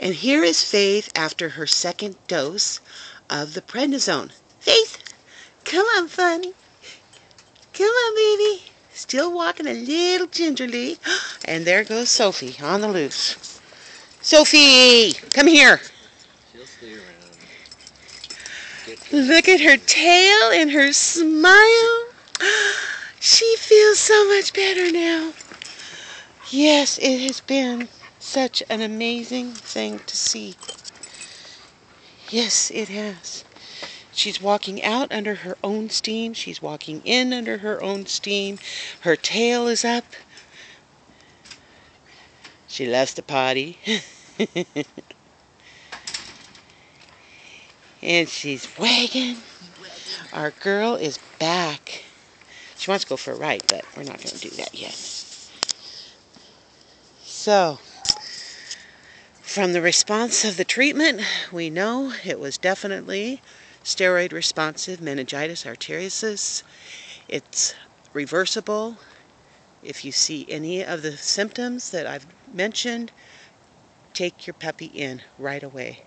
And here is Faith after her second dose of the prednisone. Faith, come on, funny. Come on, baby. Still walking a little gingerly. And there goes Sophie on the loose. Sophie, come here. She'll stay around. Look at her tail and her smile. She feels so much better now. Yes, it has been such an amazing thing to see. Yes, it has. She's walking out under her own steam. She's walking in under her own steam. Her tail is up. She loves to potty. And she's wagging. Our girl is back. She wants to go for a ride, but we're not going to do that yet. So, from the response of the treatment, we know it was definitely Steroid Responsive Meningitis Arteritis. It's reversible. If you see any of the symptoms that I've mentioned, take your puppy in right away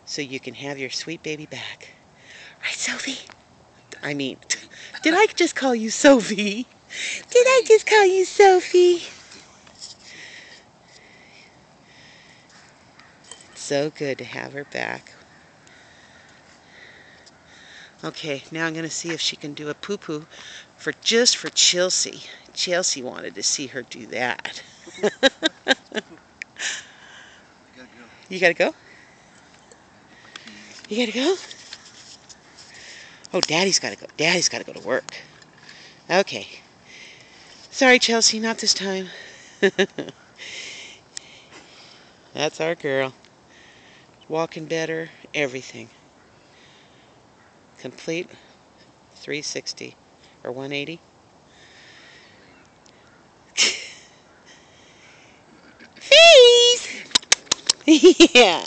so you can have your sweet baby back. Right, Sophie? I mean, did I just call you Sophie? Did I just call you Sophie? So good to have her back. Okay, now I'm going to see if she can do a poo-poo for Chelsea. Chelsea wanted to see her do that. You gotta go? You gotta go? Oh, Daddy's gotta go. Daddy's gotta go to work. Okay. Sorry, Chelsea, not this time. That's our girl. Walking better, everything. Complete 360 or 180. Face! Yeah.